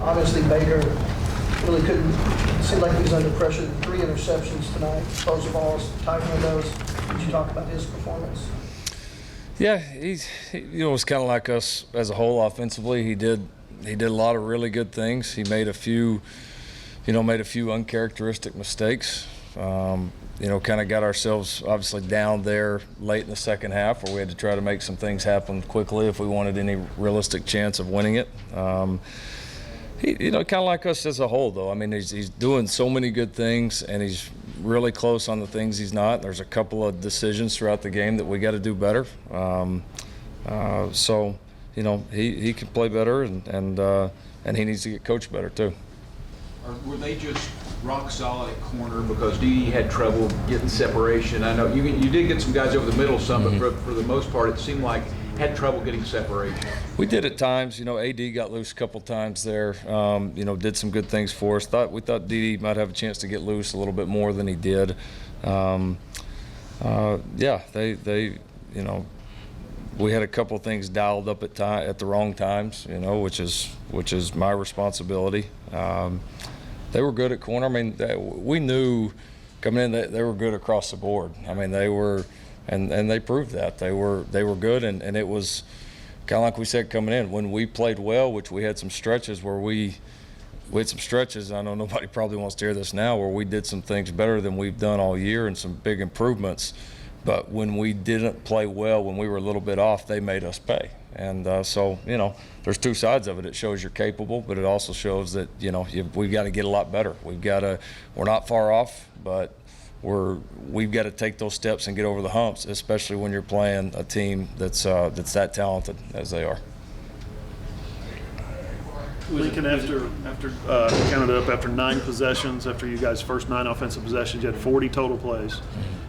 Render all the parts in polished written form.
Obviously, Baker really couldn't. It seemed like he was under pressure. 3 interceptions tonight, explosive balls, tight windows. Could you talk about his performance? Yeah, he was kind of like us as a whole offensively. He did a lot of really good things. He made a few uncharacteristic mistakes. Kind of got ourselves obviously down there late in the second half where we had to try to make some things happen quickly if we wanted any realistic chance of winning it. Kind of like us as a whole, though. I mean, he's doing so many good things, and he's really close on the things he's not. There's a couple of decisions throughout the game that we got to do better. He can play better, and he needs to get coached better too. Or were they just rock solid at corner because DD had trouble getting separation? I know you did get some guys over the middle some, but for the most part, it seemed like had trouble getting separation. We did at times. AD got loose a couple times there. Did some good things for us. We thought DD might have a chance to get loose a little bit more than he did. We had a couple of things dialed up at the wrong times, which is my responsibility. They were good at corner. I mean, we knew coming in that they were good across the board. I mean, they were, and they proved that they were good, and it was kind of like we said coming in when we played well, which we had some stretches where we had some stretches. I know nobody probably wants to hear this now, where we did some things better than we've done all year and some big improvements. But when we didn't play well, when we were a little bit off, they made us pay. And there's two sides of it. It shows you're capable, but it also shows that, we've got to get a lot better. We're not far off, but we've got to take those steps and get over the humps, especially when you're playing a team that's that talented as they are. Lincoln, after counted up, after 9 possessions, after you guys' first 9 offensive possessions, you had 40 total plays.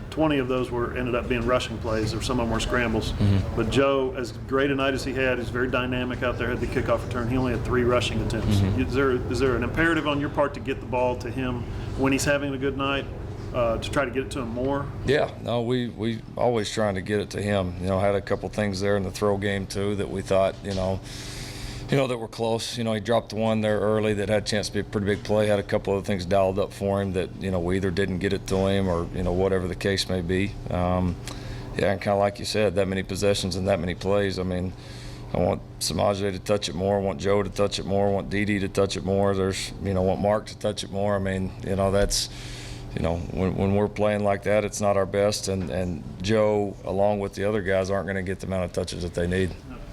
20 of those ended up being rushing plays, or some of them were scrambles. But Joe, as great a night as he had, he's very dynamic out there, had the kickoff return. He only had 3 rushing attempts. Is there an imperative on your part to get the ball to him when he's having a good night, to try to get it to him more? Yeah, no, we always trying to get it to him. Had a couple things there in the throw game too that we thought, that were close. He dropped one there early that had a chance to be a pretty big play. Had a couple of things dialed up for him that, we either didn't get it to him or, whatever the case may be. And kind of like you said, that many possessions and that many plays. I mean, I want Samaje to touch it more. I want Joe to touch it more. I want DD to touch it more. I want Mark to touch it more. I mean, that's, when we're playing like that, it's not our best. And Joe, along with the other guys, aren't going to get the amount of touches that they need.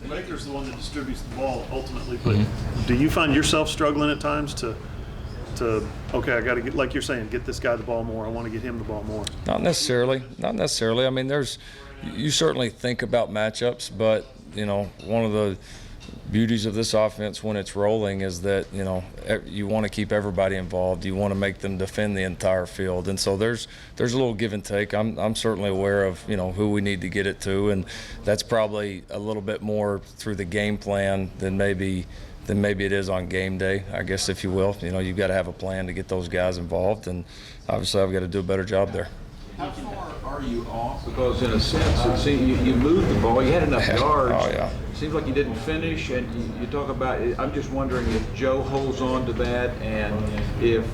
Baker's the one that distributes the ball ultimately, but do you find yourself struggling at times to okay, I got to get, like you're saying, get this guy the ball more. I want to get him the ball more. Not necessarily. I mean, you certainly think about matchups, but one of the beauties of this offense when it's rolling is that you want to keep everybody involved. You want to make them defend the entire field, and so there's a little give and take. I'm certainly aware of who we need to get it to, and that's probably a little bit more through the game plan than maybe it is on game day, I guess, if you will. You've got to have a plan to get those guys involved, and obviously I've got to do a better job there. How far are you off? Because in a sense, it seems you moved the ball, you had enough yards. Oh, yeah. It seems like you didn't finish, and you talk about it. I'm just wondering if Joe holds on to that, and if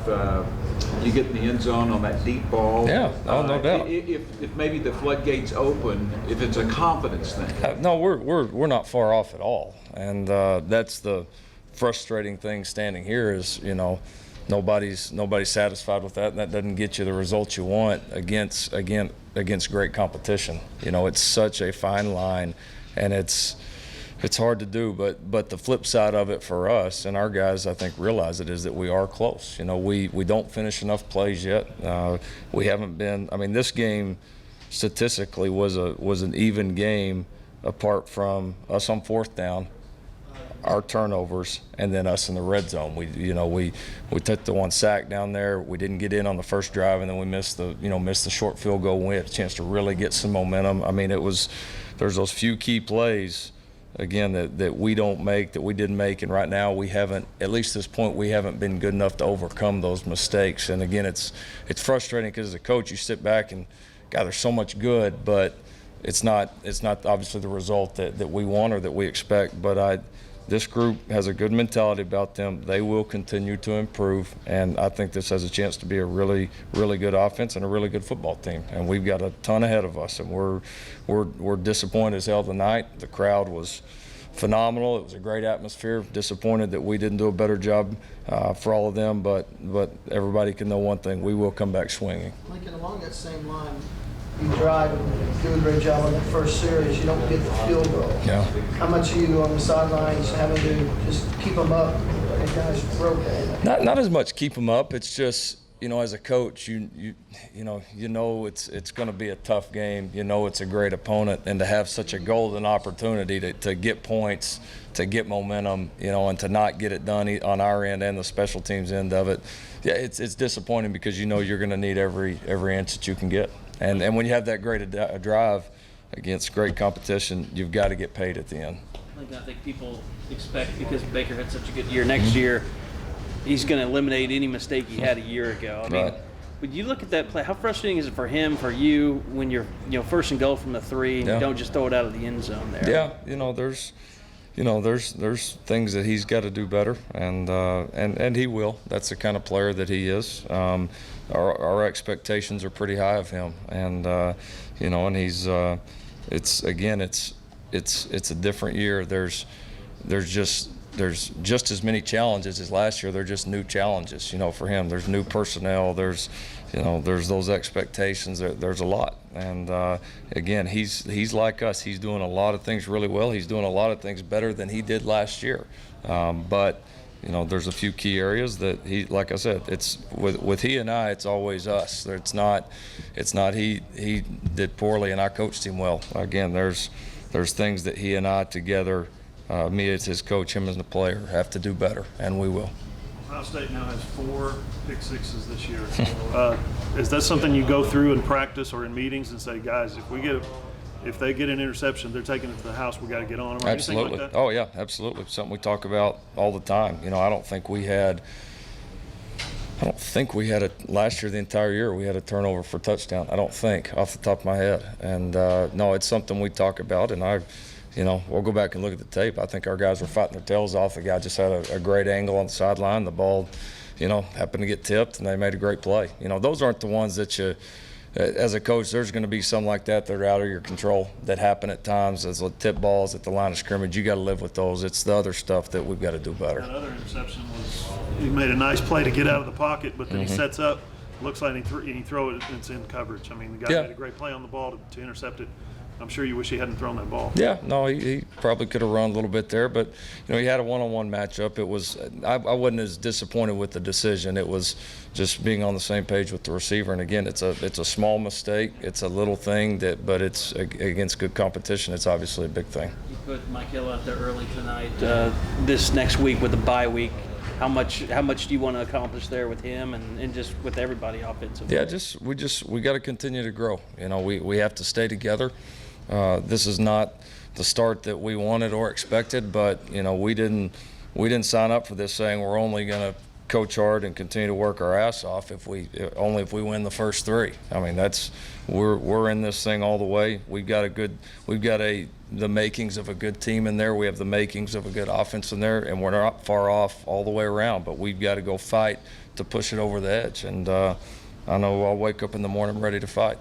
you get in the end zone on that deep ball. Yeah, no doubt. If maybe the floodgates open, if it's a confidence thing. No, we're not far off at all, and that's the frustrating thing standing here is nobody's satisfied with that, and that doesn't get you the results you want against great competition. It's such a fine line, and it's hard to do. But the flip side of it for us and our guys, I think, realize it is that we are close. We don't finish enough plays yet. We haven't been. I mean, this game statistically was an even game, apart from us on 4th down, our turnovers, and then us in the red zone. We took the one sack down there. We didn't get in on the first drive, and then we missed the short field goal. We had a chance to really get some momentum. I mean, there's those few key plays again that we don't make, that we didn't make, and right now we haven't, at least at this point, we haven't been good enough to overcome those mistakes. And again, it's frustrating because as a coach, you sit back and God, there's so much good, but it's not obviously the result that we want or that we expect. But this group has a good mentality about them. They will continue to improve, and I think this has a chance to be a really, really good offense and a really good football team. And we've got a ton ahead of us, and we're disappointed as hell tonight. The crowd was phenomenal. It was a great atmosphere. Disappointed that we didn't do a better job for all of them, but everybody can know one thing: we will come back swinging. Lincoln, along that same line, you drive and do a great job on that first series. You don't get the field goal. Yeah. How much are you on the sidelines having to just keep them up and guys broke? Not as much keep them up. It's just, you know, as a coach, you know it's going to be a tough game. You know it's a great opponent, and to have such a golden opportunity to get points, to get momentum, you know, and to not get it done on our end and the special teams end of it, yeah, it's disappointing because you know you're going to need every inch that you can get. And when you have that great a drive against great competition, you've got to get paid at the end. I think people expect, because Baker had such a good year, next year he's going to eliminate any mistake he had a year ago. I mean, Right. When you look at that play, how frustrating is it for him, for you, when you're first and goal from the 3 and Yeah. you don't just throw it out of the end zone there? Yeah, there's things that he's got to do better, and he will. That's the kind of player that he is. Our expectations are pretty high of him, and and he's it's a different year. There's just as many challenges as last year. They're just new challenges, for him. There's new personnel. There's those expectations. There's a lot. And again, he's like us. He's doing a lot of things really well. He's doing a lot of things better than he did last year. But there's a few key areas that he, like I said, it's with he and I, it's always us. It's not he did poorly and I coached him well. Again, there's things that he and I together, me as his coach, him as the player, have to do better, and we will. Ohio State now has 4 pick sixes this year. Is that something you go through in practice or in meetings and say, guys, if they get an interception, they're taking it to the house, we got to get on them? Or Absolutely. anything like that? Oh yeah, absolutely. Something we talk about all the time. I don't think we had last year, the entire year, we had a turnover for touchdown. I don't think, off the top of my head. And no, it's something we talk about, and we'll go back and look at the tape. I think our guys were fighting their tails off. The guy just had a great angle on the sideline. The ball, happened to get tipped, and they made a great play. Those aren't the ones that you, as a coach, there's going to be some like that are out of your control that happen at times as tip balls at the line of scrimmage. You got to live with those. It's the other stuff that we've got to do better. That other interception was, he made a nice play to get out of the pocket, but then he sets up, looks like he throw it, and it's in coverage. I mean, the guy made a great play on the ball to intercept it. I'm sure you wish he hadn't thrown that ball. Yeah, no, he probably could have run a little bit there, but he had a one-on-one matchup. It was I wasn't as disappointed with the decision. It was just being on the same page with the receiver. And again, it's a small mistake. It's a little thing but it's against good competition. It's obviously a big thing. You put Mike Hill out there early tonight. This next week with the bye week, how much do you want to accomplish there with him and just with everybody offensively? Yeah, we got to continue to grow. We have to stay together. This is not the start that we wanted or expected, but we didn't sign up for this saying we're only going to coach hard and continue to work our ass off if we win the first 3. I mean, we're in this thing all the way. We've got the makings of a good team in there. We have the makings of a good offense in there, and we're not far off all the way around. But we've got to go fight to push it over the edge. And I know I'll wake up in the morning ready to fight.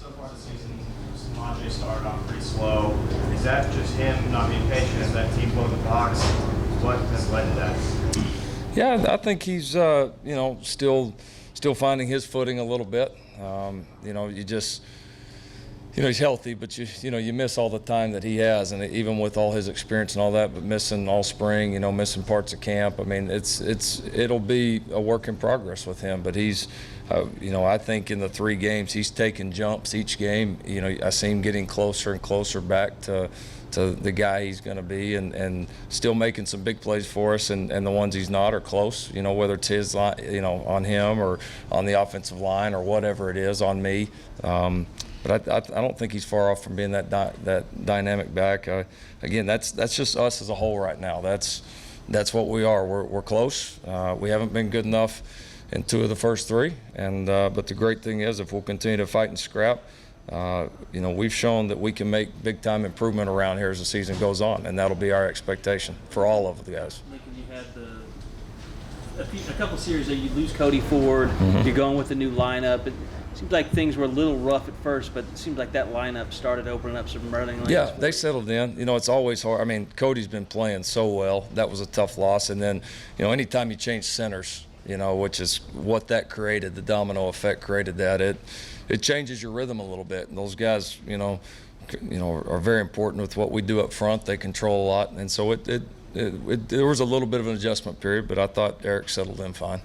So far this season, Andre started off pretty slow. Is that just him not being patient? Is that team blowing the box? What has led to that? Yeah, I think he's still finding his footing a little bit. He's healthy, but you miss all the time that he has, and even with all his experience and all that, but missing all spring, missing parts of camp. I mean, it'll be a work in progress with him, but he's. I think in the 3 games he's taken jumps each game. I see him getting closer and closer back to the guy he's going to be, and still making some big plays for us. And the ones he's not are close. Whether it's his line, on him or on the offensive line or whatever it is on me. But I don't think he's far off from being that dynamic back. Again, that's just us as a whole right now. That's what we are. We're close. We haven't been good enough in 2 of the first 3, but the great thing is if we'll continue to fight and scrap, You know, we've shown that we can make big-time improvement around here as the season goes on, and that'll be our expectation for all of the guys. Lincoln, you had a couple series that you lose Cody Ford. You're going with the new lineup. It seems like things were a little rough at first, but it seems like that lineup started opening up some running lanes. Yeah, they settled in. You know, it's always hard. I mean, Cody's been playing so well. That was a tough loss. And then, you know, anytime you change centers, you know, which is what that created, the domino effect created that, it changes your rhythm a little bit. And those guys, you know, are very important with what we do up front. They control a lot. And so there was a little bit of an adjustment period, but I thought Eric settled in fine.